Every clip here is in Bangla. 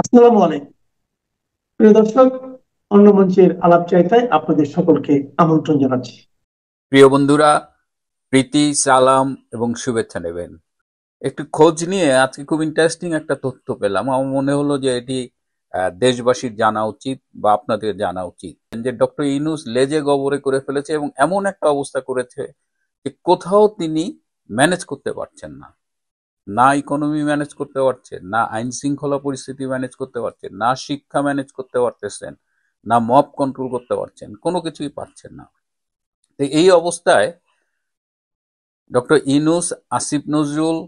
আসসালামু আলাইকুম প্রিয় দর্শক। অন্য মঞ্চের আলাপচারিতায় আপনাদের সকলকে আমন্ত্রণ জানাচ্ছি। প্রিয় বন্ধুরা, প্রীতি, সালাম এবং শুভেচ্ছা নেবেন। একটু খোঁজ নিয়ে আজকে খুব ইন্টারেস্টিং একটা তথ্য পেলাম। আমার মনে হলো যে এটি দেশবাসীর জানা উচিত বা আপনাদের জানা উচিত যে ডক্টর ইউনূস লেজে গবরে করে ফেলেছে এবং এমন একটা অবস্থা করেছে যে কোথাও তিনি ম্যানেজ করতে পারছেন না। না ইকোনমি ম্যানেজ করতে পারছেন, না আইন শৃঙ্খলা পরিস্থিতি ম্যানেজ করতে পারছেন, না শিক্ষা ম্যানেজ করতে পারতেছেন, না মব কন্ট্রোল করতে পারছেন, কোনো কিছুই পারছেন না। তো এই অবস্থায় ডক্টর ইউনূস, আসিফ নজরুল,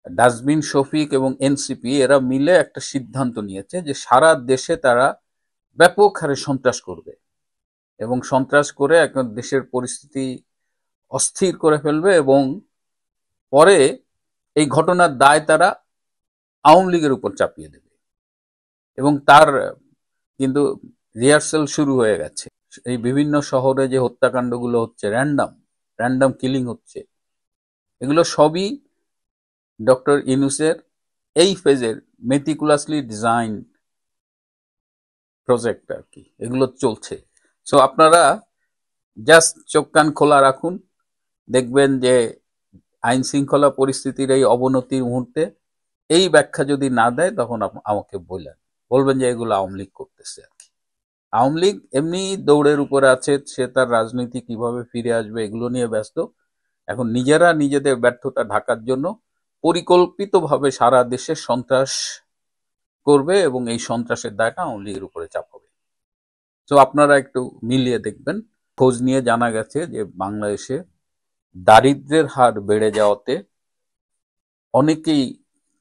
ডাস্টবিন শফিক এবং এনসিপি এরা মিলে একটা সিদ্ধান্ত নিয়েছে যে সারা দেশে তারা ব্যাপক হারে সন্ত্রাস করবে এবং সন্ত্রাস করে এখন দেশের পরিস্থিতি অস্থির করে ফেলবে এবং পরে এই ঘটনার দায় তারা আওয়ামী লীগের উপর চাপিয়ে দেবে এবং তার কিন্তু রিহার্সাল শুরু হয়ে গেছে। এই বিভিন্ন শহরে যে হত্যাকাণ্ডগুলো হচ্ছে, র্যান্ডাম র্যান্ডাম কিলিং হচ্ছে, এগুলো সবই ডক্টর ইউনূসের এই ফেজের মেটিকুলাসলি ডিজাইন প্রজেক্ট আর কি, এগুলো চলছে। সো আপনারা জাস্ট চোখ কান খোলা রাখুন, দেখবেন যে আইন শৃঙ্খলা পরিস্থিতির এই অবনতির মুহূর্তে এই ব্যাখ্যা যদি না দেয় তখন আমাকে বলবেন যে এগুলো আওয়ামী লীগ করতেছে আর কি। আওয়ামী লীগ এমনি দৌড়ের উপরে আছে, সে তার রাজনীতি কিভাবে ফিরে আসবে এগুলো নিয়ে ব্যস্ত। এখন নিজেরা নিজেদের ব্যর্থতা ঢাকার জন্য পরিকল্পিতভাবে সারা দেশে সন্ত্রাস করবে এবং এই সন্ত্রাসের দায়টা আওয়ামী লীগের উপরে চাপাবে। তো আপনারা একটু মিলিয়ে দেখবেন। খোঁজ নিয়ে জানা গেছে যে বাংলাদেশে দারিদ্র্যের হার বেড়ে যাওয়াতে অনেকেই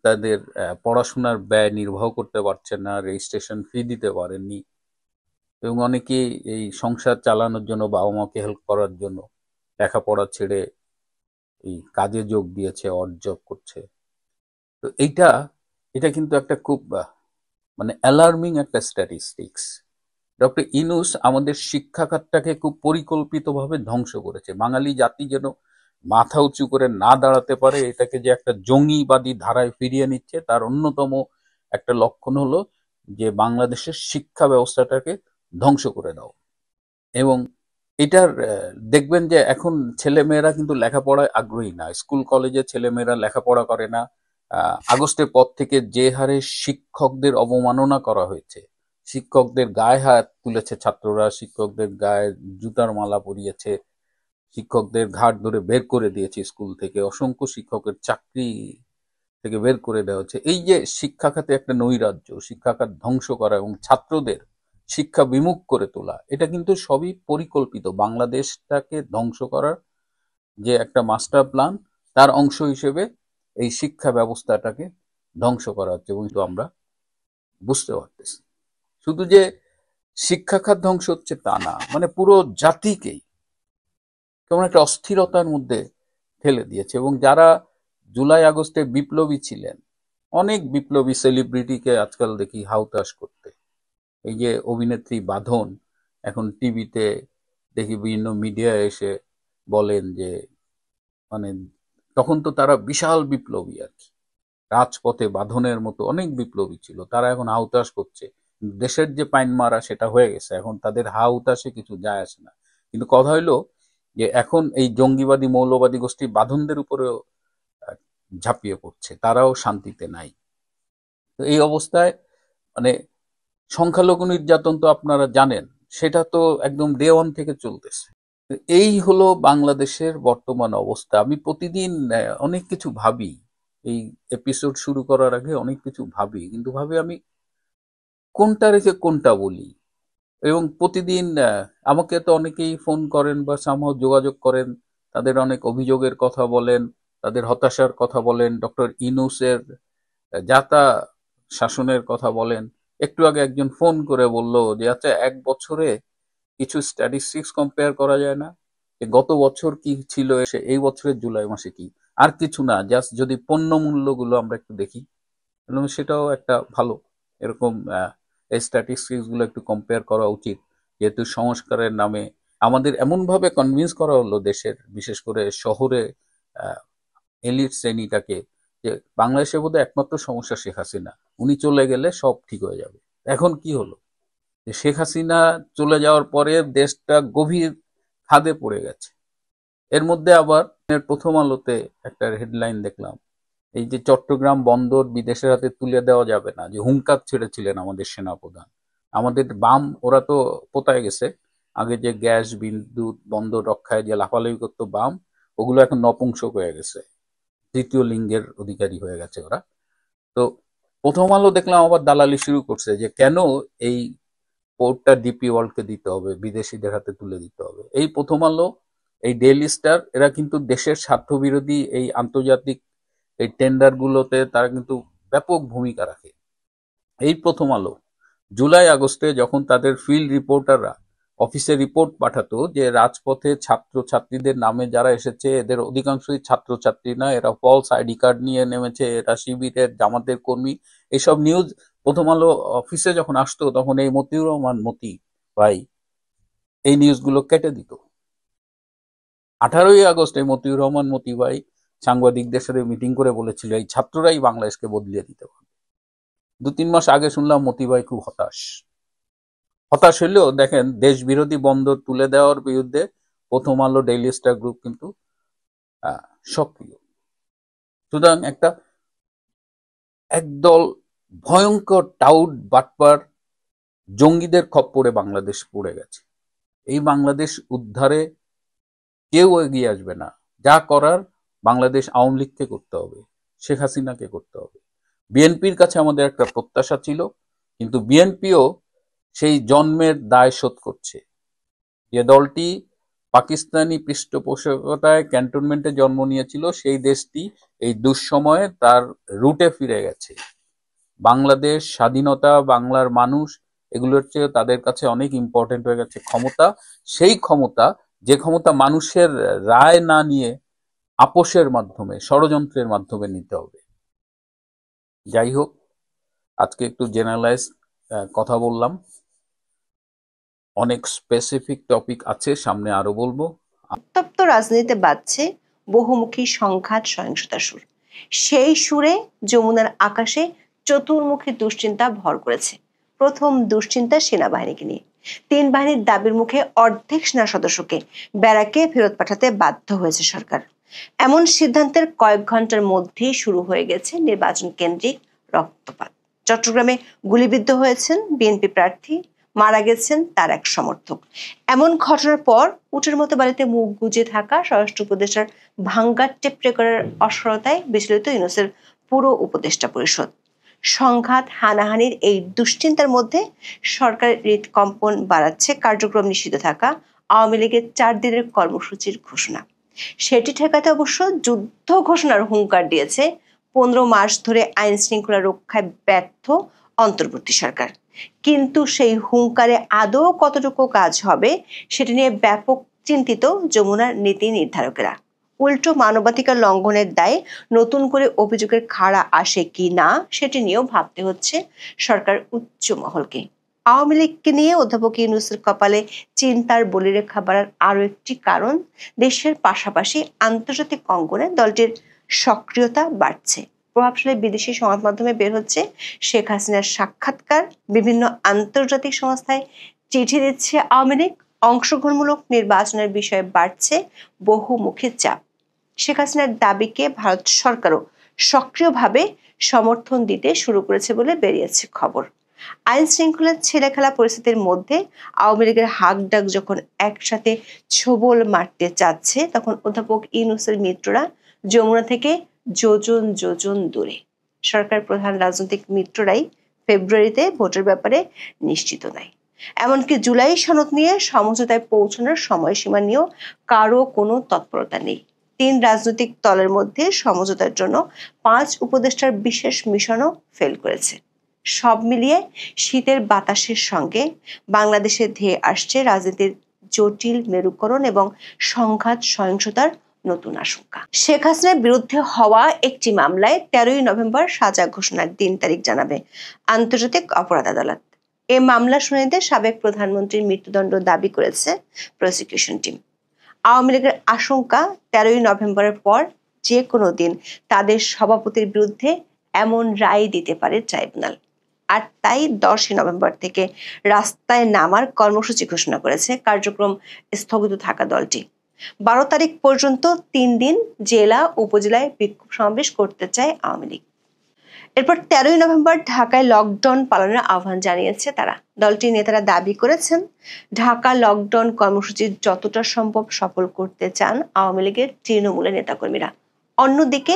তাদের পড়াশোনার ব্যয় নির্বাহ করতে পারছেন না, রেজিস্ট্রেশন ফি দিতে পারেননি এবং অনেকেই এই সংসার চালানোর জন্য, বাবা মাকে হেল্প করার জন্য লেখাপড়া ছেড়ে এই কাজে যোগ দিয়েছে, অড জব করছে। তো এইটা এটা কিন্তু একটা খুব মানে অ্যালার্মিং একটা স্ট্যাটিস্টিক্স। ডক্টর ইউনূস আমাদের শিক্ষা খাতটাকে খুব পরিকল্পিতভাবে ধ্বংস করেছে। বাঙালি জাতি যেন মাথা উঁচু করে না দাঁড়াতে পারে, এটাকে যে একটা জঙ্গিবাদী ধারায় ফিরিয়ে নিচ্ছে, তার অন্যতম একটা লক্ষণ হলো যে বাংলাদেশের শিক্ষা ব্যবস্থাটাকে ধ্বংস করে দাও। এবং এটার দেখবেন যে এখন ছেলেমেয়েরা কিন্তু লেখাপড়ায় আগ্রহী না, স্কুল কলেজে ছেলেমেয়েরা লেখাপড়া করে না। আগস্টের পর থেকে যে হারে শিক্ষকদের অবমাননা করা হয়েছে, শিক্ষকদের গায়ে হাত তুলেছে ছাত্ররা, শিক্ষকদের গায়ে জুতার মালা পরিয়েছে, শিক্ষকদের ঘাট ধরে বের করে দিয়েছে স্কুল থেকে, অসংখ্য শিক্ষকের চাকরি থেকে বের করে দেওয়া হচ্ছে। এই যে শিক্ষা খাতে একটা নৈরাজ্য, শিক্ষা খাত ধ্বংস করা এবং ছাত্রদের শিক্ষা বিমুখ করে তোলা, এটা কিন্তু সবই পরিকল্পিত। বাংলাদেশটাকে ধ্বংস করার যে একটা মাস্টার প্ল্যান, তার অংশ হিসেবে এই শিক্ষা ব্যবস্থাটাকে ধ্বংস করা হচ্ছে এবং আমরা বুঝতে পারতেছি। শুধু যে শিক্ষা খাত ধ্বংস হচ্ছে তা না, মানে পুরো জাতিকেই কেমন একটা অস্থিরতার মধ্যে ঠেলে দিয়েছে। এবং যারা জুলাই আগস্টে বিপ্লবী ছিলেন, অনেক বিপ্লবী সেলিব্রিটিকে আজকাল দেখি হাউতাশ করতে। এই যে অভিনেত্রী বাঁধন এখন টিভিতে দেখি, বিভিন্ন মিডিয়ায় এসে বলেন যে মানে তখন তো তারা বিশাল বিপ্লবী আর কি, রাজপথে বাঁধনের মতো অনেক বিপ্লবী ছিল, তারা এখন হাউতাশ করছে। দেশের যে পাইন মারা সেটা হয়ে গেছে, এখন তাদের হাউতাশে কিছু যায় আসে না। কিন্তু কথা হইলো যে এখন এই জঙ্গিবাদী মৌলবাদী গোষ্ঠী বাঁধনদের উপরেও আহ, ঝাঁপিয়ে পড়ছে, তারাও শান্তিতে নাই। তো এই অবস্থায় মানে সংখ্যালঘু নির্যাতন তো আপনারা জানেন, সেটা তো একদম ডে ওয়ান থেকে চলতেছে। তো এই হলো বাংলাদেশের বর্তমান অবস্থা। আমি প্রতিদিন অনেক কিছু ভাবি, এই এপিসোড শুরু করার আগে অনেক কিছু ভাবি, কিন্তু ভাবি আমি কোনটা রেখে কোনটা বলি। এবং প্রতিদিন আমাকে তো অনেকেই ফোন করেন বা সামহাও যোগাযোগ করেন, তাদের অনেক অভিযোগের কথা বলেন, তাদের হতাশার কথা বলেন, ডক্টর ইউনূসের যাতা শাসনের কথা বলেন। একটু আগে একজন ফোন করে বলল যে আচ্ছা, এক বছরে কিছু স্ট্যাটিস্টিক্স কম্পেয়ার করা যায় না, যে গত বছর কি ছিল, এসে এই বছরের জুলাই মাসে কি। আর কিছু না, জাস্ট যদি পণ্য মূল্যগুলো আমরা একটু দেখি, এবং সেটাও একটা ভালো, এরকম এই স্ট্যাটিস্টিক্স গুলো একটু কম্পেয়ার করা উচিত। যেহেতু সংস্কারের নামে আমাদের এমন ভাবে কনভিন্স করা হলো দেশের, বিশেষ করে শহরে এলিট শ্রেণীটাকে, যে বাংলাদেশে বোধহয় একমাত্র সমস্যা শেখ হাসিনা, উনি চলে গেলে সব ঠিক হয়ে যাবে। এখন কি হলো যে শেখ হাসিনা চলে যাওয়ার পরে দেশটা গভীর খাদে পড়ে গেছে। এর মধ্যে আবার প্রথম আলোতে একটা হেডলাইন দেখলাম, এই যে চট্টগ্রাম বন্দর বিদেশের হাতে তুলে দেওয়া যাবে না, যে হুঙ্কার ছেড়েছিলেন আমাদের সেনাপ্রধান। আমাদের বাম ওরা তো পোতায় গেছে, আগে যে গ্যাস বিদ্যুৎ বন্দর রক্ষায় যে লাফালাফি করতো বাম, ওগুলো এখন নপুংসক হয়ে গেছে, তৃতীয় লিঙ্গের অধিকারী হয়ে গেছে ওরা। তো প্রথম আলো দেখলাম আবার দালালি শুরু করছে যে কেন এই পোর্টটা ডিপি ওয়ার্ল্ডকে দিতে হবে, বিদেশিদের হাতে তুলে দিতে হবে। এই প্রথম আলো, এই ডেইলি স্টার, এরা কিন্তু দেশের স্বার্থবিরোধী এই আন্তর্জাতিক এই টেন্ডার গুলোতে তারা কিন্তু ব্যাপক ভূমিকা রাখে। এই প্রথম আলো জুলাই আগস্টে যখন তাদের ফিল্ড রিপোর্টাররা অফিসে রিপোর্ট পাঠাতো যে রাজপথে ছাত্র ছাত্রীদের নামে যারা এসেছে এদের অধিকাংশই ছাত্র ছাত্রী না, এরা ফলস আইডি কার্ড নিয়ে নেমেছে, এরা শিবিরের জামাতের কর্মী, এইসব নিউজ প্রথম আলো অফিসে যখন আসতো তখন এই মতিউর রহমান মতি ভাই এই নিউজগুলো কেটে দিত। 18ই আগস্ট এই মতিউর রহমান মতি ভাই সাংবাদিকদের সাথে মিটিং করে বলেছিল এই ছাত্ররাই বাংলাদেশকে বদলিয়ে দিতে পারবে। 2-3 মাস আগে শুনলাম মতি ভাই খুব হতাশ হলেও দেখেন দেশ বিরোধী বন্দর তুলে দেওয়ার বিরুদ্ধে প্রথম আলো ডেইলি স্টার গ্রুপ কিন্তু সক্রিয়। সুতরাং একটা একদল ভয়ঙ্কর টাউট বাটপার জঙ্গিদের খপ্পরে বাংলাদেশ পড়ে গেছে। এই বাংলাদেশ উদ্ধারে কেউ এগিয়ে আসবে না। যা করার বাংলাদেশ আওয়ামী লীগকে করতে হবে, শেখ হাসিনাকে করতে হবে। বিএনপির কাছে আমাদের একটা প্রত্যাশা ছিল, কিন্তু বিএনপিও সেই জন্মের দায় শোধ করছে। যে দলটি পাকিস্তানি পৃষ্ঠপোষকতায় ক্যান্টনমেন্টে জন্ম নিয়েছিল, সেই দেশটি এই দুঃসময়ে তার রুটে ফিরে গেছে। বাংলাদেশ স্বাধীনতা, বাংলার মানুষ, এগুলোর চেয়ে তাদের কাছে অনেক ইম্পর্টেন্ট হয়ে গেছে ক্ষমতা। সেই ক্ষমতা, যে ক্ষমতা মানুষের রায় না নিয়ে আপোষের মাধ্যমে, ষড়যন্ত্রের মাধ্যমে নিতে হবে। যাই হোক, আজকে একটু জেনারেলাইজ কথা বললাম, অনেক স্পেসিফিক টপিক আছে, সামনে আরো বলবো। উত্তপ্ত রাজনীতিতে বাজছে বহুমুখী সংঘাত সহিংসতার সুর। সেই সুরে যমুনার আকাশে চতুর্মুখী দুশ্চিন্তা ভর করেছে। প্রথম দুশ্চিন্তা সেনাবাহিনীকে নিয়ে। 3 বাহিনীর দাবির মুখে অর্ধেক সেনা সদস্যকে ব্যারাকে ফেরত পাঠাতে বাধ্য হয়েছে সরকার। এমন সিদ্ধান্তের কয়েক ঘন্টার মধ্যেই শুরু হয়ে গেছে নির্বাচন কেন্দ্রিক রক্তপাত। চট্টগ্রামে গুলিবিদ্ধ হয়েছেন বিএনপি প্রার্থী, মারা গেছেন তার এক সমর্থক। এমন ঘটনার পর উটের মতো বাড়িতে মুখ গুজে থাকা স্বরাষ্ট্র উপদেষ্টার ভাঙ্গা টেপ রেকর্ডের অসরতায় বিচলিত ইউনূসের পুরো উপদেষ্টা পরিষদ। সংঘাত হানাহানির এই দুশ্চিন্তার মধ্যে সরকারের হৃদকম্পন বাড়াচ্ছে কার্যক্রম নিষিদ্ধ থাকা আওয়ামী লীগের 4 দিনের কর্মসূচির ঘোষণা। সেটি ঠেকাতে অবশ্য যুদ্ধ ঘোষণার হুঙ্কার দিয়েছে 15 মাস ধরে আইন শৃঙ্খলা রক্ষায় ব্যর্থ অন্তর্বর্তী সরকার। কিন্তু সেই হুঙ্কারে আদৌ কতটুকু কাজ হবে সেটা নিয়ে ব্যাপক চিন্তিত যমুনার নীতি নির্ধারকেরা। উল্টো মানবাধিকার লঙ্ঘনের দায়ে নতুন করে অভিযোগের খাড়া আসে কি না সেটি নিয়েও ভাবতে হচ্ছে সরকার উচ্চ মহলকে। আওয়ামী লীগকে নিয়ে অধ্যাপক ইউনূসের কপালে চিন্তার বলিরেখা বাড়ার আরো একটি কারণ, দেশের পাশাপাশি আন্তর্জাতিক অঙ্গনে দলটির সক্রিয়তা বাড়ছে। প্রভাবশালী বিদেশি সংবাদ মাধ্যমে বের হচ্ছে শেখ হাসিনার সাক্ষাৎকার, বিভিন্ন আন্তর্জাতিক সংস্থায় চিঠি দিচ্ছে আওয়ামী লীগ, অংশগ্রহণমূলক নির্বাচনের বিষয়ে বাড়ছে বহুমুখী চাপ। শেখ হাসিনার দাবিকে ভারত সরকারও সক্রিয়ভাবে সমর্থন দিতে শুরু করেছে বলে বেরিয়েছে খবর। আইন শৃঙ্খলার ছেলেখেলা পরিস্থিতির মধ্যে আওয়ামী লীগের হাক ডাক যখন একসাথে ছোবল মারতে চাচ্ছে, তখন অধ্যাপক ইউনূসের মিত্ররা যমুনা থেকে যোজন যোজন দূরে। সরকার প্রধান রাজনৈতিক মিত্ররাই ফেব্রুয়ারিতে ভোটের ব্যাপারে নিশ্চিত নাই। এমনকি জুলাই সনদ নিয়ে সমঝোতায় পৌঁছানোর সময়সীমা নিয়েও কারো কোনো তৎপরতা নেই। 3 রাজনৈতিক দলের মধ্যে সমঝোতার জন্য 5 উপদেষ্টার বিশেষ মিশনও ফেল করেছে। সব মিলিয়ে শীতের বাতাসের সঙ্গে বাংলাদেশে ধেয়ে আসছে রাজনীতির জটিল মেরুকরণ এবং সংঘাত সহিংসতার নতুন আশঙ্কা। শেখ হাসিনার বিরুদ্ধে হওয়া একটি মামলায় 13ই নভেম্বর সাজা ঘোষণার দিন তারিখ জানাবে আন্তর্জাতিক অপরাধ আদালত। এ মামলা শুনানিতে সাবেক প্রধানমন্ত্রীর মৃত্যুদণ্ড দাবি করেছে প্রসিকিউশন টিম। আওয়ামী লীগের আশঙ্কা 13ই নভেম্বরের পর যে কোনো দিন তাদের সভাপতির বিরুদ্ধে এমন রায় দিতে পারে ট্রাইব্যুনাল। আর তাই 10 নভেম্বর থেকে রাস্তায় নামার কর্মসূচি ঘোষণা করেছে। কার্যক্রম স্থগিত থাকা দলটি 12 তারিখ পর্যন্ত 3 দিন জেলা উপজেলায় বিক্ষোভ সমাবেশ করতে চায় আওয়ামী লীগ। এরপর 13 নভেম্বর ঢাকায় লকডাউন পালনের আহ্বান জানিয়েছে তারা। দলটির নেতারা দাবি করেছেন, ঢাকা লকডাউন কর্মসূচি যতটা সম্ভব সফল করতে চান আওয়ামী লীগের তৃণমূলের নেতাকর্মীরা। অন্যদিকে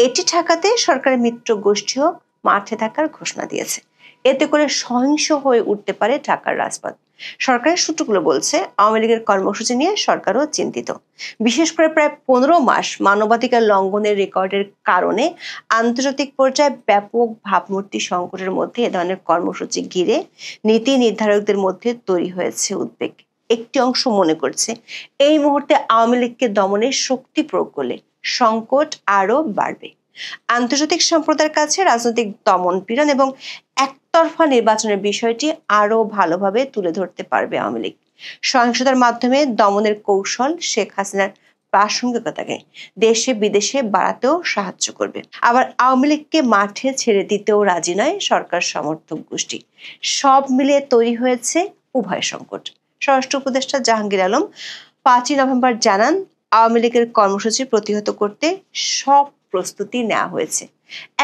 এটি ঠেকাতে সরকারের মিত্র গোষ্ঠীও মাঠে থাকার ঘোষণা দিয়েছে। এতে করে সহিংস হয়ে উঠতে পারে ঢাকার রাজপথ। সরকারের সূত্রগুলো বলছে, আওয়ামী লীগের কর্মসূচি নিয়ে সরকারও চিন্তিত। বিশেষ করে প্রায় 15 মাস মানবাধিকার লঙ্ঘনের রেকর্ডের কারণে আন্তর্জাতিক পর্যায়ে ব্যাপক ভাবমূর্তি সংকটের মধ্যে এ ধরনের কর্মসূচি ঘিরে নীতি নির্ধারকদের মধ্যে তৈরি হয়েছে উদ্বেগ। একটি অংশ মনে করছে, এই মুহূর্তে আওয়ামী লীগকে দমনে শক্তি প্রয়োগ করলে সংকট আরো বাড়বে। আন্তর্জাতিক সম্প্রদায়ের কাছে রাজনৈতিক দমন পীড়ন এবং একতরফা নির্বাচনের বিষয়টি আরো ভালোভাবে তুলে ধরতে পারবে আওয়ামী লীগ। সহিংসতার মাধ্যমে দমনের কৌশল শেখ হাসিনার প্রাসঙ্গিকতাকে দেশে বিদেশে বাড়াতেও সাহায্য করবে। আবার আওয়ামী লীগকে মাঠে ছেড়ে দিতেও রাজি নয় সরকার সমর্থক গোষ্ঠী। সব মিলিয়ে তৈরি হয়েছে উভয় সংকট। স্বরাষ্ট্র উপদেষ্টা জাহাঙ্গীর আলম 5 নভেম্বর জানান, আওয়ামী লীগের কর্মসূচি প্রতিহত করতে সব প্রস্তুতি নেওয়া হয়েছে।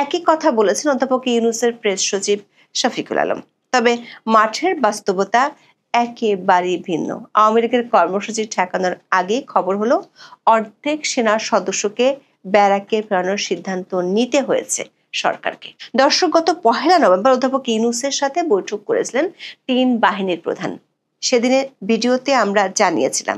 একই কথা বলেছেন অধ্যাপক ইউনূসের প্রেস সচিব শফিকুল আলম। তবে মাঠের বাস্তবতা একেবারেই ভিন্ন। আওয়ামী লীগের কর্মসূচি ঠেকানোর আগে খবর হলো, অর্ধেক সেনা সদস্যকে ব্যারাকে ফেরানোর সিদ্ধান্ত নিতে হয়েছে সরকারকে। দর্শক, গত 1 নভেম্বর অধ্যাপক ইউনূসের সাথে বৈঠক করেছিলেন 3 বাহিনীর প্রধান। সেদিনের ভিডিওতে আমরা জানিয়েছিলাম,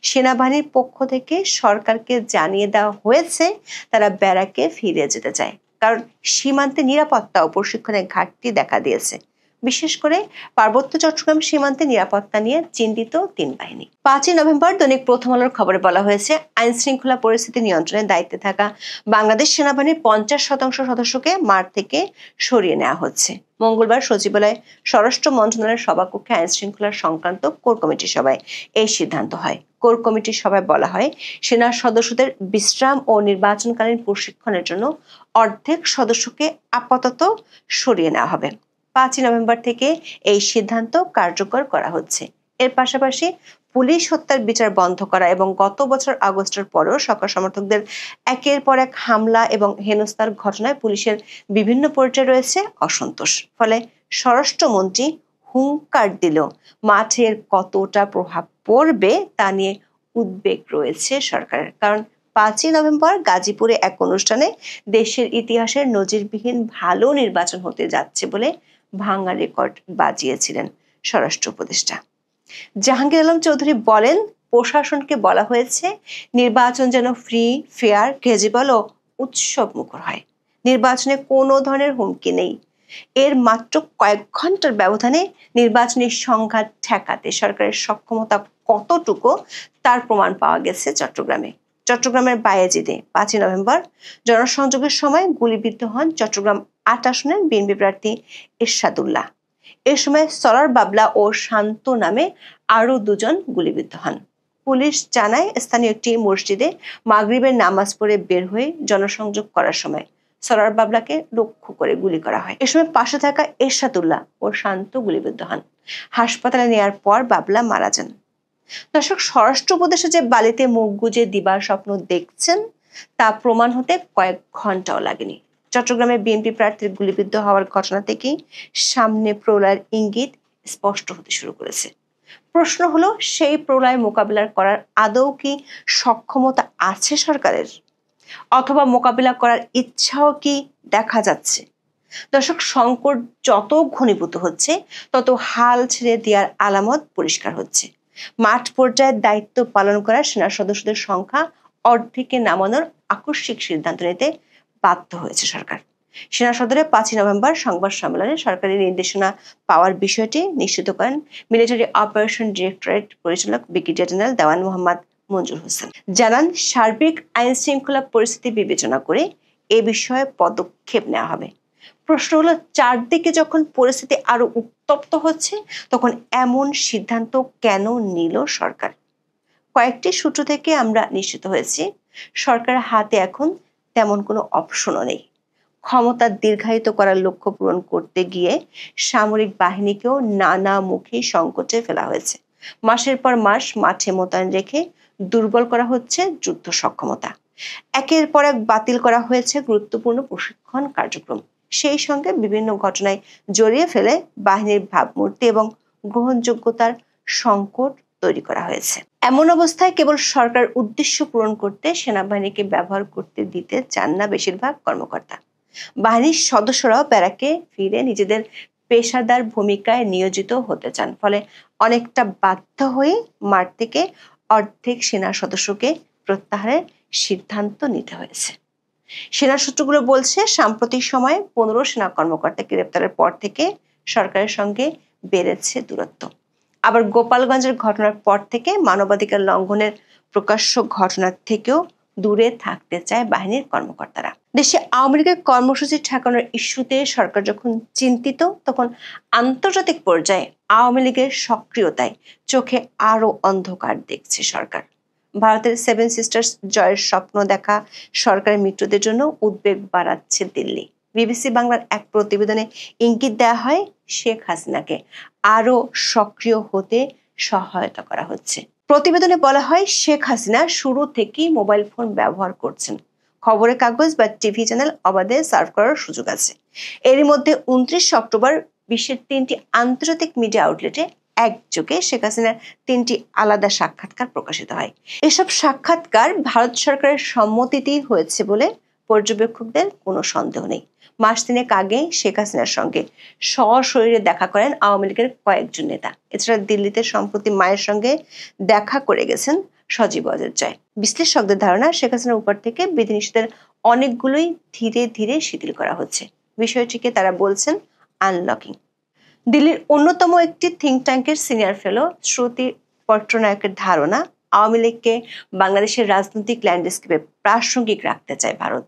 সেনাবাহিনীর পক্ষ থেকে সরকারকে জানিয়ে দেওয়া হয়েছে তারা ব্যারাকে ফিরে যেতে চায়, কারণ সীমান্তে নিরাপত্তা ও প্রশিক্ষণের ঘাটতি দেখা দিয়েছে। বিশেষ করে পার্বত্য চট্টগ্রাম সীমান্তে নিরাপত্তা নিয়ে চিন্তিত 3 বাহিনী। 5 নভেম্বর দৈনিক প্রথম আলোর খবরে বলা হয়েছে, আইন শৃঙ্খলা পরিস্থিতি নিয়ন্ত্রণে দায়িত্বে থাকা বাংলাদেশ সেনাবাহিনীর 50% সদস্যকে মাঠ থেকে সরিয়ে নেওয়া হচ্ছে। মঙ্গলবার সচিবালয়ে স্বরাষ্ট্র মন্ত্রণালয়ের সভাকক্ষে আইন শৃঙ্খলা সংক্রান্ত কোর কমিটির সভায় এই সিদ্ধান্ত হয়। কোর কমিটির সভায় বলা হয়, সেনা সদস্যদের বিশ্রাম ও নির্বাচনকালীন প্রশিক্ষণের জন্য অর্ধেক সদস্যকে আপাতত সরিয়ে নেওয়া হবে। 5 নভেম্বর থেকে এই সিদ্ধান্ত কার্যকর করা হচ্ছে। এর পাশাপাশি পুলিশ হত্যার বিচার বন্ধ করা এবং গত বছর আগস্টের পরেও সরকার সমর্থকদের একের পর এক হামলা এবং হেনস্থার ঘটনায় পুলিশের বিভিন্ন পর্যায়ে রয়েছে অসন্তোষ। ফলে স্বরাষ্ট্রমন্ত্রী হুঙ্কার দিল, মাঠের কতটা প্রভাব পড়বে তা নিয়ে উদ্বেগ রয়েছে সরকারের। কারণ 5 নভেম্বর গাজীপুরে এক অনুষ্ঠানে দেশের ইতিহাসের নজিরবিহীন ভালো নির্বাচন হতে যাচ্ছে বলে ভাঙা রেকর্ড বাজিয়েছিলেন স্বরাষ্ট্র উপদেষ্টা। জাহাঙ্গীর আলম চৌধুরী বলেন, প্রশাসনকে বলা হয়েছে নির্বাচন যেন ফ্রি, ফেয়ার, ক্রেডিবল ও উৎসব মুখর হয়। নির্বাচনে কোনো ধরনের হুমকি নেই। এর মাত্র কয়েক ঘন্টার ব্যবধানে নির্বাচনী সংঘাত ঠেকাতে সরকারের সক্ষমতা কতটুকু তার প্রমাণ পাওয়া গেছে চট্টগ্রামের বায়েজিদে 5 নভেম্বর জনসংযোগের সময় গুলিবিদ্ধ হন চট্টগ্রাম 8 আসনের বিএনপি প্রার্থী এরশাদুল্লাহ। এ সময় সরার বাবলা ও শান্ত নামে আরো 2 জন গুলিবিদ্ধ হন। পুলিশ জানায়, স্থানীয় একটি মসজিদে মাগরিবের নামাজ পড়ে বের হয়ে জনসংযোগ করার সময় সরার বাবলাকে লক্ষ্য করে গুলি করা হয়। এ সময় পাশে থাকা এরশাদুল্লাহ ও শান্ত গুলিবিদ্ধ হন। হাসপাতালে নেয়ার পর বাবলা মারা যান। দর্শক, স্বরাষ্ট্র উপদেষ্টা যে বালিতে মুখ গুজে দিবার স্বপ্ন দেখছেন তা প্রমাণ হতে কয়েক ঘন্টাও লাগেনি। চট্টগ্রামে বিএনপি প্রার্থীর গুলিবিদ্ধ হওয়ার ঘটনা থেকেই সামনে প্রলয়ের ইঙ্গিত স্পষ্ট হতে শুরু করেছে। প্রশ্ন হলো, সেই প্রলয় মোকাবিলা করার আদৌ কি সক্ষমতা আছে সরকারের, অথবা মোকাবিলা করার ইচ্ছাও কি দেখা যাচ্ছে? দর্শক, সংকট যত ঘনীভূত হচ্ছে তত হাল ছেড়ে দেওয়ার আলামত পরিষ্কার হচ্ছে। মাঠ পর্যায়ে দায়িত্ব পালন করা সেনা সদস্যদের সংখ্যা অর্ধেকে নামানোর আকস্মিক সিদ্ধান্ত নিতে বাধ্য হয়েছে সরকার। সেনা সদরে 5 নভেম্বর সংবাদ সম্মেলনে সরকারি নির্দেশনা পাওয়ার বিষয়টি নিশ্চিত করেন মিলিটারি অপারেশন ডিরেক্টরেট পরিচালক ব্রিগেডিয়ার জেনারেল দেওয়ান মোহাম্মদ মঞ্জুর হোসেন। জানান, সার্বিক আইন শৃঙ্খলা পরিস্থিতি বিবেচনা করে এ বিষয়ে পদক্ষেপ নেওয়া হবে। প্রশ্ন হলো, চারদিকে যখন পরিস্থিতি আরো উত্তপ্ত হচ্ছে তখন এমন সিদ্ধান্ত কেন নিল সরকার? কয়েকটি সূত্র থেকে আমরা নিশ্চিত হয়েছি, সরকারের হাতে এখন তেমন কোনো অপশনও নেই। ক্ষমতা দীর্ঘায়িত করার লক্ষ্য পূরণ করতে গিয়ে সামরিক বাহিনীকেও নানামুখী সংকটে ফেলা হয়েছে। মাসের পর মাস মাঠে মোতায়েন রেখে দুর্বল করা হচ্ছে যুদ্ধ সক্ষমতা। একের পর এক বাতিল করা হয়েছে গুরুত্বপূর্ণ প্রশিক্ষণ কার্যক্রম। সেই সঙ্গে বিভিন্ন ঘটনায় জড়িয়ে ফেলে বাহিনীর ভাবমূর্তি এবং গ্রহণযোগ্যতার সংকট তৈরি করা হয়েছে। এমন অবস্থায় কেবল সরকার উদ্দেশ্য পূরণ করতে সেনাবাহিনীকে ব্যবহার করতে দিতে চান না বেশিরভাগ কর্মকর্তা। বাহিনীর সদস্যরাও ব্যারাকে ফিরে নিজেদের পেশাদার ভূমিকায় নিয়োজিত হতে চান। ফলে অনেকটা বাধ্য হয়ে মাঠ থেকে অর্ধেক সেনা সদস্যকে প্রত্যাহারের সিদ্ধান্ত নিতে হয়েছে। সেনা সূত্রগুলো বলছে, সাম্প্রতিক সময়ে 15 সেনা কর্মকর্তা গ্রেপ্তারের পর থেকে সরকারের সঙ্গে বেড়েছে দূরত্ব। আবার গোপালগঞ্জের ঘটনার পর থেকে মানবাধিকার লঙ্ঘনের প্রকাশ্য ঘটনার থেকেও দূরে থাকতে চায় বাহিনীর কর্মকর্তারা। দেশে আওয়ামী লীগের কর্মসূচি ঠেকানোর ইস্যুতে সরকার যখন চিন্তিত, তখন আন্তর্জাতিক পর্যায়ে আওয়ামী লীগের সক্রিয়তায় চোখে আরো অন্ধকার দেখছে সরকার। ভারতের 7 সিস্টার্স জয়ের স্বপ্ন দেখা সরকারের মিত্রদের জন্য উদ্বেগ বাড়াচ্ছে দিল্লি। বিবিসি বাংলার এক প্রতিবেদনে ইঙ্গিত দেওয়া হয়, শেখ হাসিনাকে আরো সক্রিয় হতে সহায়তা করা হচ্ছে। প্রতিবেদনে বলা হয়, শেখ হাসিনা শুরু থেকেই মোবাইল ফোন ব্যবহার করছেন। খবরের কাগজ বা টিভি চ্যানেল অবাধে সার্ভ করার সুযোগ আছে। এরই মধ্যে 29 অক্টোবর বিশ্বের 3টি আন্তর্জাতিক মিডিয়া আউটলেটে একযোগে শেখ হাসিনার 3টি আলাদা সাক্ষাৎকার প্রকাশিত হয়। এসব সাক্ষাৎকার ভারত সরকারের সম্মতিতেই হয়েছে বলে পর্যবেক্ষকদের কোনো সন্দেহ নেই। মাস 3 আগে শেখ হাসিনার সঙ্গে সশরীরে দেখা করেন আওয়ামী লীগের কয়েকজন নেতা। এছাড়া দিল্লিতে সম্প্রতি মায়ের সঙ্গে দেখা করে গেছেন সজীব ওয়াজেদ জয়। বিশ্লেষকদের ধারণা, শেখ হাসিনার উপর থেকে বিধিনিষেধের অনেকগুলোই ধীরে ধীরে শিথিল করা হচ্ছে। বিষয়টিকে তারা বলছেন আনলকিং। দিল্লির অন্যতম একটি থিঙ্ক ট্যাঙ্কের সিনিয়র ফেলো শ্রুতি পট্টনায়কের ধারণা, আওয়ামী লীগকে বাংলাদেশের রাজনৈতিক ল্যান্ডস্কেপে প্রাসঙ্গিক রাখতে চায় ভারত।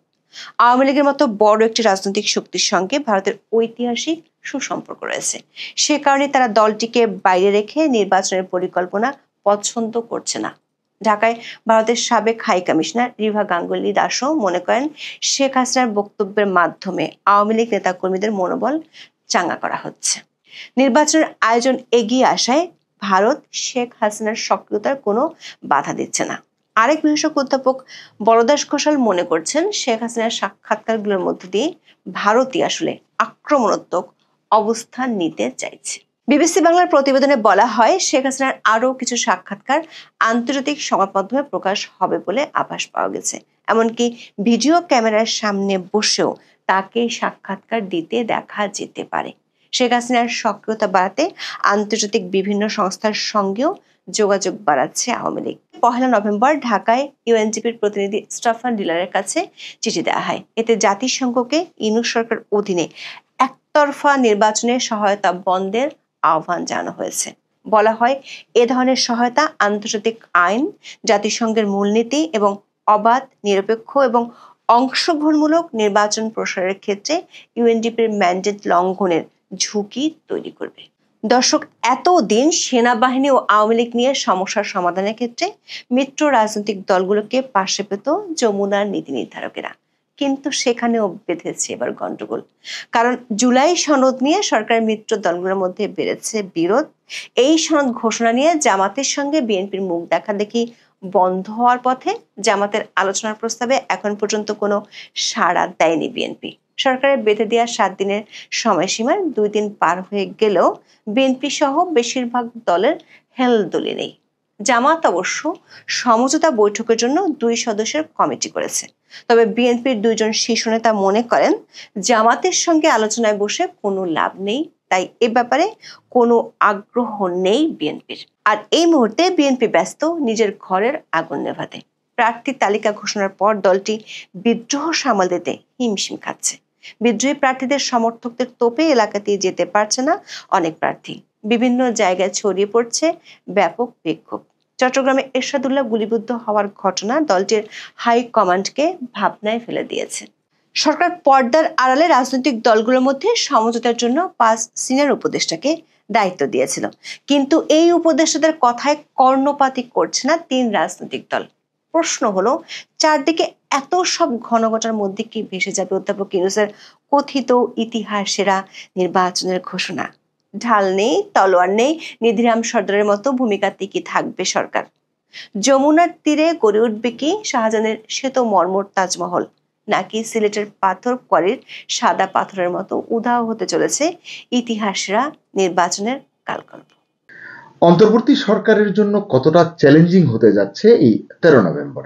আওয়ামী লীগের মতো বড় একটি রাজনৈতিক শক্তির সঙ্গে ভারতের ঐতিহাসিক সুসম্পর্ক রয়েছে। সে কারণে তারা দলটিকে বাইরে রেখে নির্বাচনের পরিকল্পনা পছন্দ করছে না। ঢাকায় ভারতের সাবেক হাই কমিশনার রিভা গাঙ্গুলি দাসও মনে করেন, শেখ হাসিনার বক্তব্যের মাধ্যমে আওয়ামী লীগ নেতাকর্মীদের মনোবল চাঙ্গা করা হচ্ছে। নির্বাচনের আয়োজন এগিয়ে আসায় ভারত শেখ হাসিনার সক্রিয়তার কোনো বাধা দিচ্ছে না। আরেক বিশেষজ্ঞ অধ্যাপক বলদাস ঘোষাল মনে করছেন, শেখ হাসিনার সাক্ষাৎকারগুলোর মধ্য দিয়ে ভারতই আসলে আক্রমণাত্মক অবস্থান নিতে চাইছে। বিবিসি বাংলার প্রতিবেদনে বলা হয়, শেখ হাসিনার আরও কিছু সাক্ষাৎকার আন্তর্জাতিক সংবাদ মাধ্যমে প্রকাশ হবে বলে আভাস পাওয়া গেছে। এমনকি ভিডিও ক্যামেরার সামনে বসেও তাকে সাক্ষাৎকার দিতে দেখা যেতে পারে। শেখ হাসিনার সক্রিয়তা বাড়াতে আন্তর্জাতিক বিভিন্ন সংস্থার সঙ্গেও যোগাযোগ বাড়াচ্ছে আওয়ামী লীগ। 1 নভেম্বর ঢাকায় ইউএনজিপির প্রতিনিধি স্টাফান ডিলারের কাছে চিঠি দেওয়া হয়। এতে জাতিসংঘকে ইউনূস সরকার অধীনে একতরফা নির্বাচনে সহায়তা বন্ধের আহ্বান জানানো হয়েছে। বলা হয়, এ ধরনের সহায়তা আন্তর্জাতিক আইন, জাতিসংঘের মূলনীতি এবং অবাধ, নিরপেক্ষ এবং অংশগ্রহণমূলক নির্বাচন প্রসারের ক্ষেত্রে ইউএনডিপির ম্যান্ডেট লঙ্ঘনের ঝুঁকি তৈরি করবে। দর্শক, এতদিন সেনাবাহিনী ও আওয়ামী লীগ নিয়ে সমস্যার সমাধানের ক্ষেত্রে মিত্র রাজনৈতিক দলগুলোকে পাশে পেত যমুনার নীতি নির্ধারকেরা, কিন্তু সেখানেও বেঁধেছে এবার গন্ডগোল। কারণ জুলাই সনদ নিয়ে সরকারের মিত্র দলগুলোর মধ্যে বেড়েছে বিরোধ। এই সনদ ঘোষণা নিয়ে জামাতের সঙ্গে বিএনপির মুখ দেখাদেখি বন্ধ হওয়ার পথে। জামাতের আলোচনার প্রস্তাবে এখন পর্যন্ত কোনো সাড়া দেয়নি বিএনপি। সরকারের বেঁধে দেওয়া 7 দিনের সময়সীমার 2 দিন পার হয়ে গেলেও বিএনপি সহ বেশিরভাগ দলের হেলদোলি নেই। জামাত অবশ্য সমঝোতা বৈঠকের জন্য 2 সদস্যের কমিটি করেছে। তবে বিএনপির 2 জন শীর্ষ নেতা মনে করেন, জামাতের সঙ্গে আলোচনায় বসে কোনো লাভ নেই, তাই এ ব্যাপারে কোনো আগ্রহ নেই বিএনপির। আর এই মুহূর্তে বিএনপি ব্যস্ত নিজের ঘরের আগুন নেভাতে। প্রার্থী তালিকা ঘোষণার পর দলটি বিদ্রোহ সামাল দিতে হিমশিম খাচ্ছে। বিদ্রোহী প্রার্থীদের সমর্থকদের তোপে এলাকাতে যেতে পারছে না অনেক প্রার্থী। বিভিন্ন জায়গায় ছড়িয়ে পড়ছে ব্যাপক বিক্ষোভ। চট্টগ্রামে এরশাদুল্লাহ গুলিবিদ্ধ হওয়ার ঘটনা দলটির হাই কমান্ডকে ভাবনায় ফেলে দিয়েছে। সরকার পর্দার আড়ালে রাজনৈতিক দলগুলোর মধ্যে সমঝোতার জন্য 5 সিনিয়র উপদেষ্টাকে দায়িত্ব দিয়েছিল, কিন্তু এই উপদেষ্টাদের কথায় কর্ণপাতই করছে না 3 রাজনৈতিক দল। প্রশ্ন হলো, চারদিকে এত সব ঘনঘটার মধ্যে কি ভেসে যাবে অধ্যাপক ইউনূসের কথিত ইতিহাস সেরা নির্বাচনের ঘোষণা? ঢাল নেই, তলোয়ার নেই, নিধিরাম সর্দারের মতো ভূমিকাতে কি থাকবে সরকার? যমুনার তীরে গড়ে উঠবে কি শাহজাহানের শ্বেত মর্মর তাজমহল, নাকি সিলেটের পাথর কোয়ারির সাদা পাথরের মতো উধাও হতে চলেছে ইতিহাসরা নির্বাচনের কালকল্প? অন্তর্বর্তী সরকারের জন্য কতটা চ্যালেঞ্জিং হতে যাচ্ছে এই 13 নভেম্বর?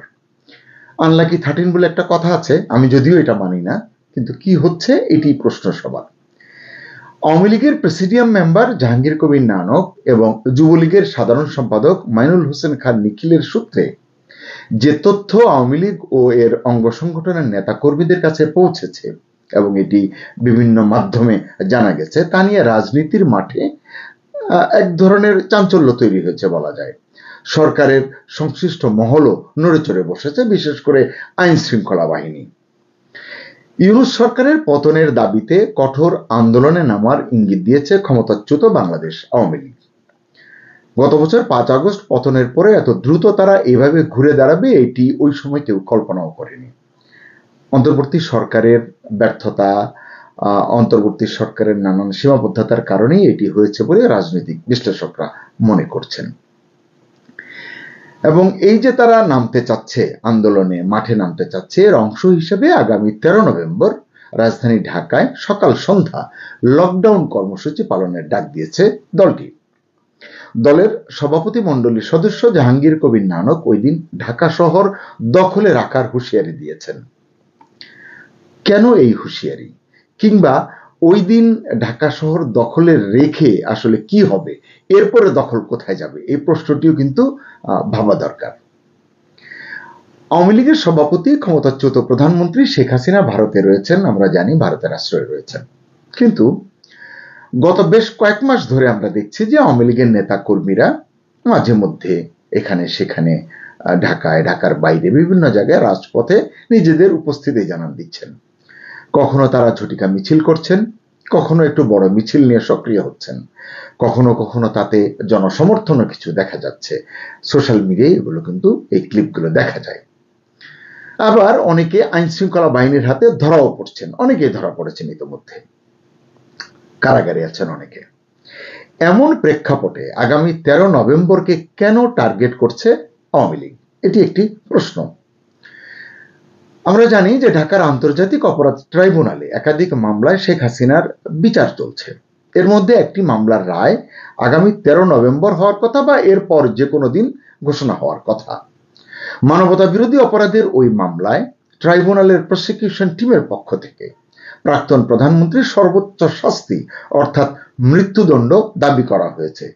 আনলাকি 13 বলে একটা কথা আছে, আমি যদিও এটা মানি না, কিন্তু কি হচ্ছে এটি প্রশ্ন সবার। আওয়ামী লীগের প্রেসিডিয়াম মেম্বার জাহাঙ্গীর কবির নানক এবং যুবলীগের সাধারণ সম্পাদক মাইনুল হোসেন খান নিখিলের সূত্রে যে তথ্য আওয়ামী লীগ ও এর অঙ্গ সংগঠনের নেতা কর্মীদের কাছে পৌঁছেছে এবং এটি বিভিন্ন মাধ্যমে জানা গেছে, তা নিয়ে রাজনীতির মাঠে এক ধরনের চাঞ্চল্য তৈরি হয়েছে বলা যায়। সরকারের সংশ্লিষ্ট মহলও নড়েচড়ে বসেছে, বিশেষ করে আইন শৃঙ্খলা বাহিনী। ইউনূস সরকারের পতনের দাবিতে কঠোর আন্দোলনে নামার ইঙ্গিত দিয়েছে ক্ষমতাচ্যুত বাংলাদেশ আওয়ামী লীগ। গত বছর 5 আগস্ট পতনের পরে এত দ্রুত তারা এভাবে ঘুরে দাঁড়াবে এটি ওই সময় কেউ কল্পনাও করেনি। অন্তর্বর্তী সরকারের ব্যর্থতা, অন্তর্বর্তী সরকারের নানান সীমাবদ্ধতার কারণেই এটি হয়েছে বলে রাজনৈতিক বিশ্লেষকরা মনে করছেন। এবং এই যে তারা নামতে চাচ্ছে, আন্দোলনে মাঠে নামতে চাচ্ছে, এর অংশ হিসেবে আগামী 13 নভেম্বর রাজধানী ঢাকায় সকাল সন্ধ্যা লকডাউন কর্মসূচি পালনের ডাক দিয়েছে দলটি। দলের সভাপতি মণ্ডলীর সদস্য জাহাঙ্গীর কবির নানক ওই দিন ঢাকা শহর দখলে রাখার হুঁশিয়ারি দিয়েছেন। কেন এই হুঁশিয়ারি, কিংবা ওই দিন ঢাকা শহর দখলে রেখে আসলে কি হবে, এরপরে দখল কোথায় যাবে, এই প্রশ্নটিও কিন্তু ভাবা দরকার। আওয়ামী লীগের সভাপতি ক্ষমতাচ্যুত প্রধানমন্ত্রী শেখ হাসিনা ভারতে রয়েছেন, আমরা জানি ভারতের আশ্রয় রয়েছেন, কিন্তু গত বেশ কয়েক মাস ধরে আমরা দেখছি যে আওয়ামী লীগের নেতা কর্মীরা মাঝে মধ্যে এখানে সেখানে ঢাকায়, ঢাকার বাইরে বিভিন্ন জায়গায় রাজপথে নিজেদের উপস্থিতি জানান দিচ্ছেন। কখনো তারা ঝটিকা মিছিল করছেন, কখনো একটু বড় মিছিল নিয়ে সক্রিয় হচ্ছেন, কখনো কখনো তাতে জনসমর্থনও কিছু দেখা যাচ্ছে। সোশ্যাল মিডিয়ায় এগুলো কিন্তু এই ক্লিপগুলো দেখা যায়। আবার অনেকে আইন শৃঙ্খলা বাহিনীর হাতে ধরাও পড়ছেন, অনেকেই ধরা পড়েছেন ইতিমধ্যে, কারাগারে আছেন অনেকে। এমন প্রেক্ষাপটে আগামী 13 নভেম্বরকে কেন টার্গেট করছে আওয়ামী লীগ, এটি একটি প্রশ্ন। আমরা জানি যে ঢাকার আন্তর্জাতিক অপরাধ ট্রাইব্যুনালে একাধিক মামলায় শেখ হাসিনার বিচার চলছে। এর মধ্যে একটি মামলার রায় আগামী 13 নভেম্বর হওয়ার কথা, বা এরপর যে কোনো দিন ঘোষণা হওয়ার কথা। মানবতা বিরোধী অপরাধের ওই মামলায় ট্রাইব্যুনালের প্রসিকিউশন টিমের পক্ষ থেকে প্রাক্তন প্রধানমন্ত্রীর সর্বোচ্চ শাস্তি অর্থাৎ মৃত্যুদণ্ড দাবি করা হয়েছে।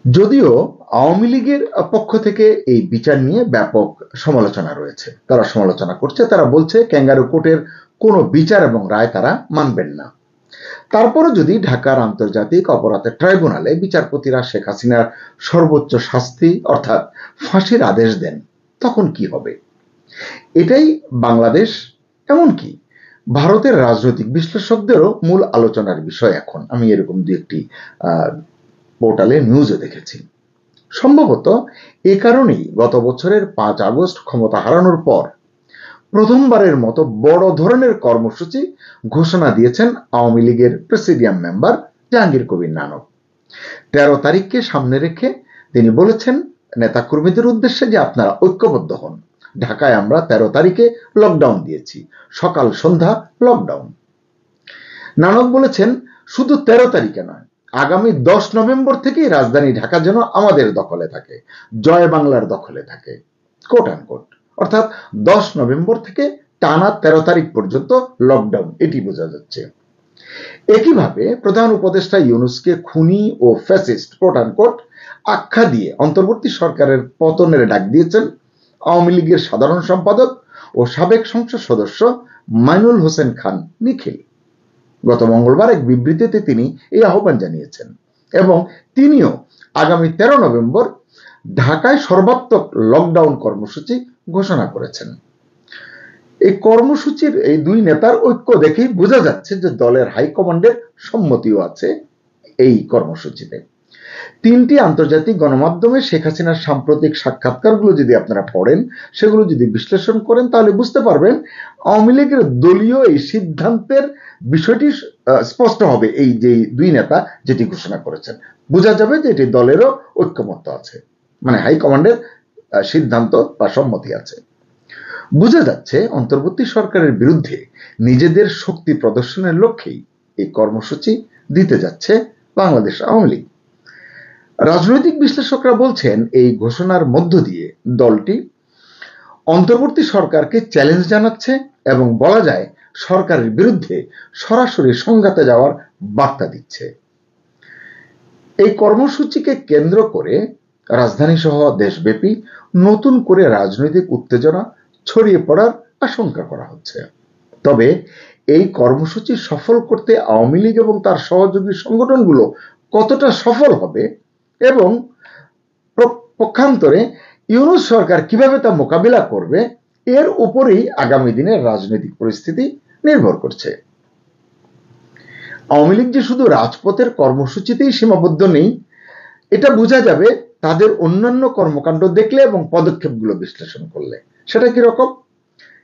যদিও আওয়ামী লীগের পক্ষ থেকে এই বিচার নিয়ে ব্যাপক সমালোচনা রয়েছে, তারা সমালোচনা করছে, তারা বলছে ক্যাঙ্গারু কোর্টের কোনো বিচার এবং রায় তারা মানবেন না। তারপরে যদি ঢাকার আন্তর্জাতিক অপরাধ ট্রাইব্যুনালে বিচারপতিরা শেখ হাসিনার সর্বোচ্চ শাস্তি অর্থাৎ ফাঁসির আদেশ দেন, তখন কি হবে? এটাই বাংলাদেশ, এমনকি ভারতের রাজনৈতিক বিশ্লেষকদেরও মূল আলোচনার বিষয় এখন। আমি এরকম দু একটি পোর্টালে নিউজে দেখেছি। সম্ভবত এ কারণেই গত বছরের 5 আগস্ট ক্ষমতা হারানোর পর প্রথমবারের মতো বড় ধরনের কর্মসূচি ঘোষণা দিয়েছেন আওয়ামী লীগের প্রেসিডিয়াম মেম্বার জাহাঙ্গীর কবির নানক। 13 তারিখকে সামনে রেখে তিনি বলেছেন নেতাকর্মীদের উদ্দেশ্যে যে আপনারা ঐক্যবদ্ধ হন। ঢাকায় আমরা 13 তারিখে লকডাউন দিয়েছি, সকাল সন্ধ্যা লকডাউন। নানক বলেছেন শুধু 13 তারিখে নয়, আগামী 10 নভেম্বর থেকেই রাজধানী ঢাকা যেন আমাদের দখলে থাকে, জয় বাংলার দখলে থাকে, কোট আনকোট। অর্থাৎ 10 নভেম্বর থেকে টানা 13 তারিখ পর্যন্ত লকডাউন, এটি বোঝা যাচ্ছে। একইভাবে প্রধান উপদেষ্টা ইউনূসকে খুনি ও ফ্যাসিস্ট কোট আনকোট আখ্যা দিয়ে অন্তর্বর্তী সরকারের পতনের ডাক দিয়েছেন আওয়ামী লীগের সাধারণ সম্পাদক ও সাবেক সংসদ সদস্য মাইনুল হোসেন খান নিখিল। গত মঙ্গলবার এক বিবৃতিতে তিনি এই আহ্বান জানিয়েছেন এবং তিনিও আগামী 13 নভেম্বর ঢাকায় সর্বাত্মক লকডাউন কর্মসূচি ঘোষণা করেছেন। এই কর্মসূচির এই দুই নেতার ঐক্য দেখেই বোঝা যাচ্ছে যে দলের হাইকমান্ডের সম্মতিও আছে এই কর্মসূচিতে। তিনটি আন্তর্জাতিক গণমাধ্যমে শেখ হাসিনার সাম্প্রতিক সাক্ষাৎকারগুলো যদি আপনারা পড়েন, সেগুলো যদি বিশ্লেষণ করেন, তাহলে বুঝতে পারবেন আওয়ামী লীগের দলীয় এই সিদ্ধান্তের বিষয়টি স্পষ্ট হবে। এই যে দুই নেতা যেটি ঘোষণা করেছেন, বোঝা যাবে যে এটি দলেরও ঐক্যমত্য আছে, মানে হাইকমান্ডের সিদ্ধান্ত বা সম্মতি আছে। বোঝা যাচ্ছে অন্তর্বর্তী সরকারের বিরুদ্ধে নিজেদের শক্তি প্রদর্শনের লক্ষ্যেই এই কর্মসূচি দিতে যাচ্ছে বাংলাদেশ আওয়ামী লীগ। রাজনৈতিক বিশ্লেষকরা বলছেন এই ঘোষণার মধ্য দিয়ে দলটি অন্তর্বর্তী সরকারকে চ্যালেঞ্জ জানাচ্ছে এবং বলা যায় সরকারের বিরুদ্ধে সরাসরি সংঘাতে যাওয়ার বার্তা দিচ্ছে। এই কর্মসূচিকে কেন্দ্র করে রাজধানী সহ দেশব্যাপী নতুন করে রাজনৈতিক উত্তেজনা ছড়িয়ে পড়ার আশঙ্কা করা হচ্ছে। তবে এই কর্মসূচি সফল করতে আওয়ামী লীগ এবং তার সহযোগী সংগঠনগুলো কতটা সফল হবে এবং পক্ষান্তরে ইউনূস সরকার কিভাবে তা মোকাবিলা করবে, এর উপরেই আগামী দিনের রাজনৈতিক পরিস্থিতি নির্ভর করছে। আওয়ামী লীগ যে শুধু রাজপথের কর্মসূচিতেই সীমাবদ্ধ নেই, এটা বোঝা যাবে তাদের অন্যান্য কর্মকাণ্ড দেখলে এবং পদক্ষেপগুলো বিশ্লেষণ করলে। সেটা কিরকম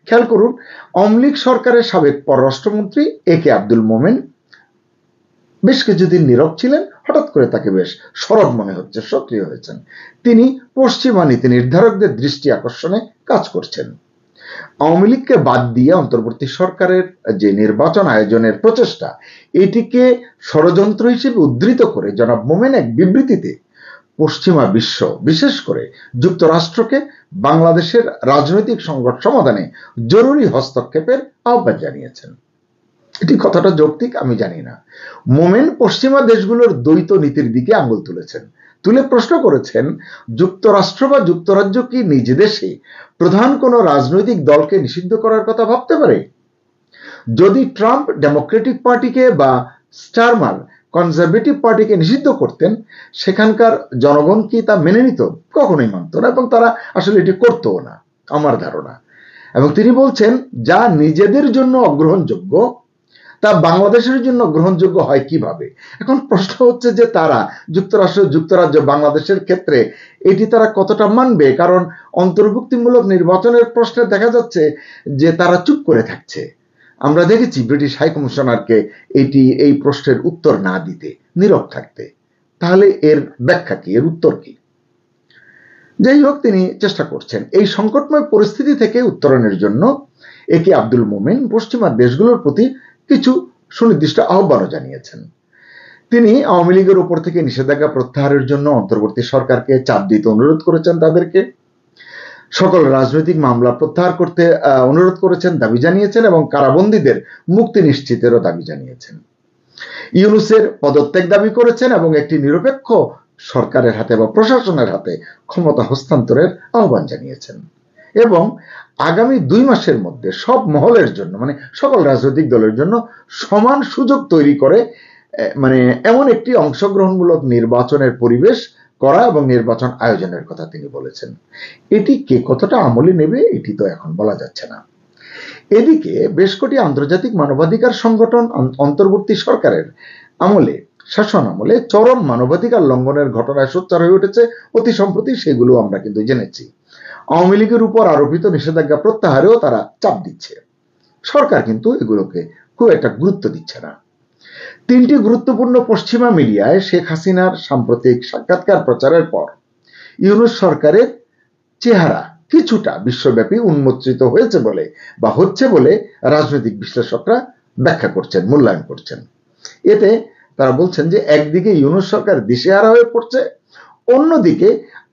খেয়াল করুন। আওয়ামী লীগ সরকারের সাবেক পররাষ্ট্রমন্ত্রী একে আব্দুল মোমেন বেশ কিছুদিন নীরব ছিলেন, হঠাৎ করে তাকে বেশ সরব মনে হচ্ছে, সক্রিয় হয়েছেন। তিনি পশ্চিমা নীতি নির্ধারকদের দৃষ্টি আকর্ষণে কাজ করছেন। আওয়ামী লীগকে বাদ দিয়ে অন্তর্বর্তী সরকারের যে নির্বাচন আয়োজনের প্রচেষ্টা, এটিকে ষড়যন্ত্র হিসেবে উদ্ধৃত করে জনাব মোমেন এক বিবৃতিতে পশ্চিমা বিশ্ব, বিশেষ করে যুক্তরাষ্ট্রকে বাংলাদেশের রাজনৈতিক সংকট সমাধানে জরুরি হস্তক্ষেপের আহ্বান জানিয়েছেন। এটি কতটা যৌক্তিক আমি জানি না। মোমেন পশ্চিমা দেশগুলোর দ্বৈত নীতির দিকে আঙুল তুলেছেন, তুলে প্রশ্ন করেছেন যুক্তরাষ্ট্র বা যুক্তরাজ্য কি নিজ দেশে প্রধান কোনো রাজনৈতিক দলকে নিষিদ্ধ করার কথা ভাবতে পারে? যদি ট্রাম্প ডেমোক্রেটিক পার্টিকে বা স্টারমার কনজারভেটিভ পার্টিকে নিষিদ্ধ করতেন, সেখানকার জনগণ কি তা মেনে নিত? কখনোই মানত না, এবং তারা আসলে এটি করতও না আমার ধারণা। এবং তিনি বলছেন যা নিজেদের জন্য অগ্রহণযোগ্য তা বাংলাদেশের জন্য গ্রহণযোগ্য হয় কিভাবে? এখন প্রশ্ন হচ্ছে যে তারা যুক্তরাজ্য বাংলাদেশের ক্ষেত্রে এটি তারা কতটা মানবে, কারণ অন্তর্ভুক্তিমূলক নির্বাচনের প্রশ্নে দেখা যাচ্ছে যে তারা চুপ করে থাকছে। আমরা দেখেছি ব্রিটিশ হাই কমিশনারকে এই প্রশ্নের উত্তর না দিতে, নীরব থাকতে। তাহলে এর ব্যাখ্যা কি, এর উত্তর কি? যাই হোক, তিনি চেষ্টা করছেন এই সংকটময় পরিস্থিতি থেকে উত্তরণের জন্য। একে আব্দুল মোমেন পশ্চিমা দেশগুলোর প্রতি কিছু সুনির্দিষ্ট আহ্বানও জানিয়েছেন। তিনি আওয়ামী লীগের উপর থেকে নিষেধাজ্ঞা প্রত্যাহারের জন্য অন্তর্বর্তী সরকারকে চাপ দিতে অনুরোধ করেছেন, তাদেরকে সকল রাজনৈতিক মামলা প্রত্যাহার করতে অনুরোধ করেছেন, দাবি জানিয়েছেন, এবং কারাবন্দীদের মুক্তি নিশ্চিতেরও দাবি জানিয়েছেন। ইউনূসের পদত্যাগ দাবি করেছেন এবং একটি নিরপেক্ষ সরকারের হাতে বা প্রশাসনের হাতে ক্ষমতা হস্তান্তরের আহ্বান জানিয়েছেন। এবং আগামী 2 মাসের মধ্যে সব মহলের জন্য, মানে সকল রাজনৈতিক দলের জন্য সমান সুযোগ তৈরি করে মানে এমন একটি অংশগ্রহণমূলক নির্বাচনের পরিবেশ করা এবং নির্বাচন আয়োজনের কথা তিনি বলেছেন। এটি কে কতটা আমলে নেবে এটি তো এখন বলা যাচ্ছে না। এদিকে বেশ কটি আন্তর্জাতিক মানবাধিকার সংগঠন অন্তর্বর্তী সরকারের শাসন আমলে চরম মানবাধিকার লঙ্ঘনের ঘটনায় সোচ্চার হয়ে উঠেছে অতি সম্প্রতি। সেগুলো আমরা কিন্তু জেনেছি। আওয়ামী লীগের উপর আরোপিত নিষেধাজ্ঞা প্রত্যাহারেও তারা চাপ দিচ্ছে। সরকার কিন্তু এগুলোকে খুব একটা গুরুত্ব দিচ্ছে না। 3টি গুরুত্বপূর্ণ পশ্চিমা মিডিয়ায় শেখ হাসিনার সাম্প্রতিক সাক্ষাৎকার প্রচারের পর ইউনূস সরকারের চেহারা কিছুটা বিশ্বব্যাপী উন্মোচিত হয়েছে বলে বা হচ্ছে বলে রাজনৈতিক বিশ্লেষকরা ব্যাখ্যা করছেন, মূল্যায়ন করছেন। এতে তারা বলছেন যে একদিকে ইউনূস সরকার দিশেহারা হয়ে পড়ছে, অন্যদিকে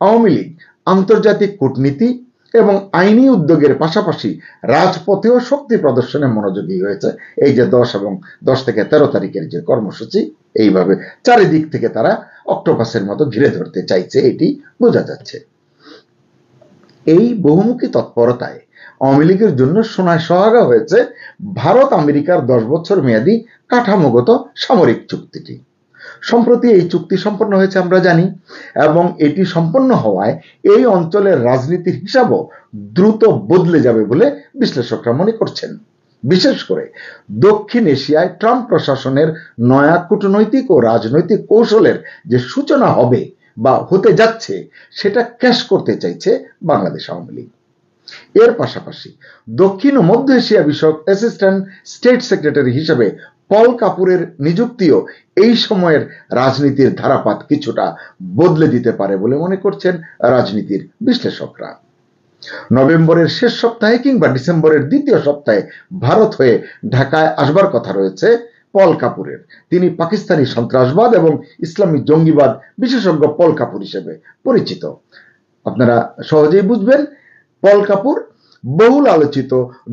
আওয়ামী লীগ আন্তর্জাতিক কূটনীতি এবং আইনি উদ্যোগের পাশাপাশি রাজপথেও শক্তি প্রদর্শনে মনোযোগী হয়েছে। এই যে 10 থেকে 13 তারিখের যে কর্মসূচি, এইভাবে চারিদিক থেকে তারা অক্টোপাসের মতো ঘিরে ধরতে চাইছে, এটি বোঝা যাচ্ছে। এই বহুমুখী তৎপরতায় আওয়ামী লীগের জন্য সোনায় সোহাগা হয়েছে ভারত আমেরিকার 10 বছর মেয়াদী কাঠামোগত সামরিক চুক্তিটি। সম্প্রতি এই চুক্তি সম্পন্ন হয়েছে আমরা জানি, এবং এটি সম্পন্ন হওয়ায় এই অঞ্চলের রাজনীতির হিসাবও দ্রুত বদলে যাবে বলে বিশ্লেষকরা মনে করছেন। বিশেষ করে দক্ষিণ এশিয়ায় ট্রাম্প প্রশাসনের নয়া কূটনৈতিক ও রাজনৈতিক কৌশলের যে সূচনা হবে বা হতে যাচ্ছে সেটা ক্যাশ করতে চাইছে বাংলাদেশ আওয়ামী লীগ। এর পাশাপাশি দক্ষিণ ও মধ্য এশিয়া বিষয়ক অ্যাসিস্ট্যান্ট স্টেট সেক্রেটারি হিসেবে পল কাপুরের নিযুক্তিও এই সময়ের রাজনীতির ধারাপাত কিছুটা বদলে দিতে পারে বলে মনে করছেন রাজনীতির বিশ্লেষকরা। নভেম্বরের শেষ সপ্তাহে কিংবা ডিসেম্বরের দ্বিতীয় সপ্তাহে ভারত হয়ে ঢাকায় আসবার কথা রয়েছে পল কাপুরের। তিনি পাকিস্তানি সন্ত্রাসবাদ এবং ইসলামী জঙ্গিবাদ বিশেষজ্ঞ পল কাপুর হিসেবে পরিচিত। আপনারা সহজেই বুঝবেন পল কাপুর বহুল আলোচিত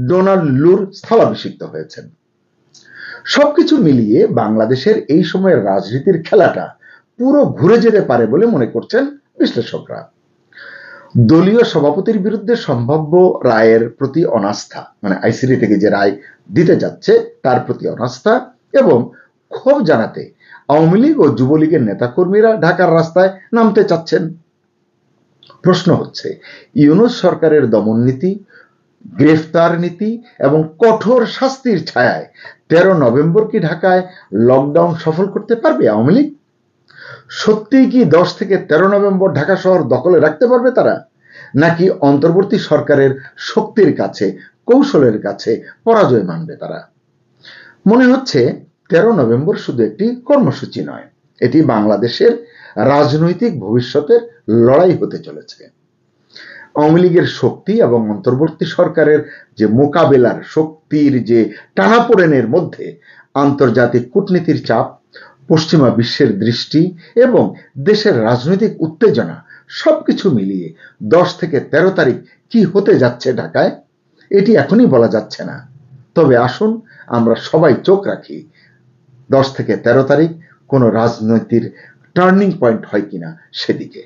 ডোনাল্ড লুর স্থলাভিষিক্ত হয়েছেন। সবকিছু মিলিয়ে বাংলাদেশের এই সময়ের রাজনীতির খেলাটা পুরো ঘুরে যেতে পারে বলে মনে করছেন বিশ্লেষকরা। দলীয় সভাপতির বিরুদ্ধে সম্ভাব্য রায়ের প্রতি অনাস্থা, মানে আইসিটি থেকে যে রায় দিতে যাচ্ছে তার প্রতি অনাস্থা এবং ক্ষোভ জানাতে আওয়ামী লীগ ও যুবলীগের নেতাকর্মীরা ঢাকার রাস্তায় নামতে চাচ্ছেন। প্রশ্ন হচ্ছে, ইউনূস সরকারের দমন নীতি, গ্রেফতার নীতি এবং কঠোর শাস্তির ছায়ায় 13 নভেম্বর কি ঢাকায় লকডাউন সফল করতে পারবে আওয়ামী লীগ? সত্যিই কি 10 থেকে 13 নভেম্বর ঢাকা শহর দখলে রাখতে পারবে তারা, নাকি অন্তর্বর্তী সরকারের শক্তির কাছে, কৌশলের কাছে পরাজয় মানবে তারা? মনে হচ্ছে 13 নভেম্বর শুধু একটি কর্মসূচি নয়, এটি বাংলাদেশের রাজনৈতিক ভবিষ্যতের লড়াই হতে চলেছে। আওয়ামী লীগের শক্তি এবং অন্তর্বর্তী সরকারের যে মোকাবেলার শক্তির যে টানাপোড়েনের মধ্যে আন্তর্জাতিক কূটনীতির চাপ, পশ্চিমা বিশ্বের দৃষ্টি এবং দেশের রাজনৈতিক উত্তেজনা সবকিছু মিলিয়ে 10 থেকে 13 তারিখ কি হতে যাচ্ছে ঢাকায় এটি এখনই বলা যাচ্ছে না। তবে আসুন আমরা সবাই চোখ রাখি 10 থেকে 13 তারিখ কোনো রাজনীতির টার্নিং পয়েন্ট হয় কিনা সেদিকে।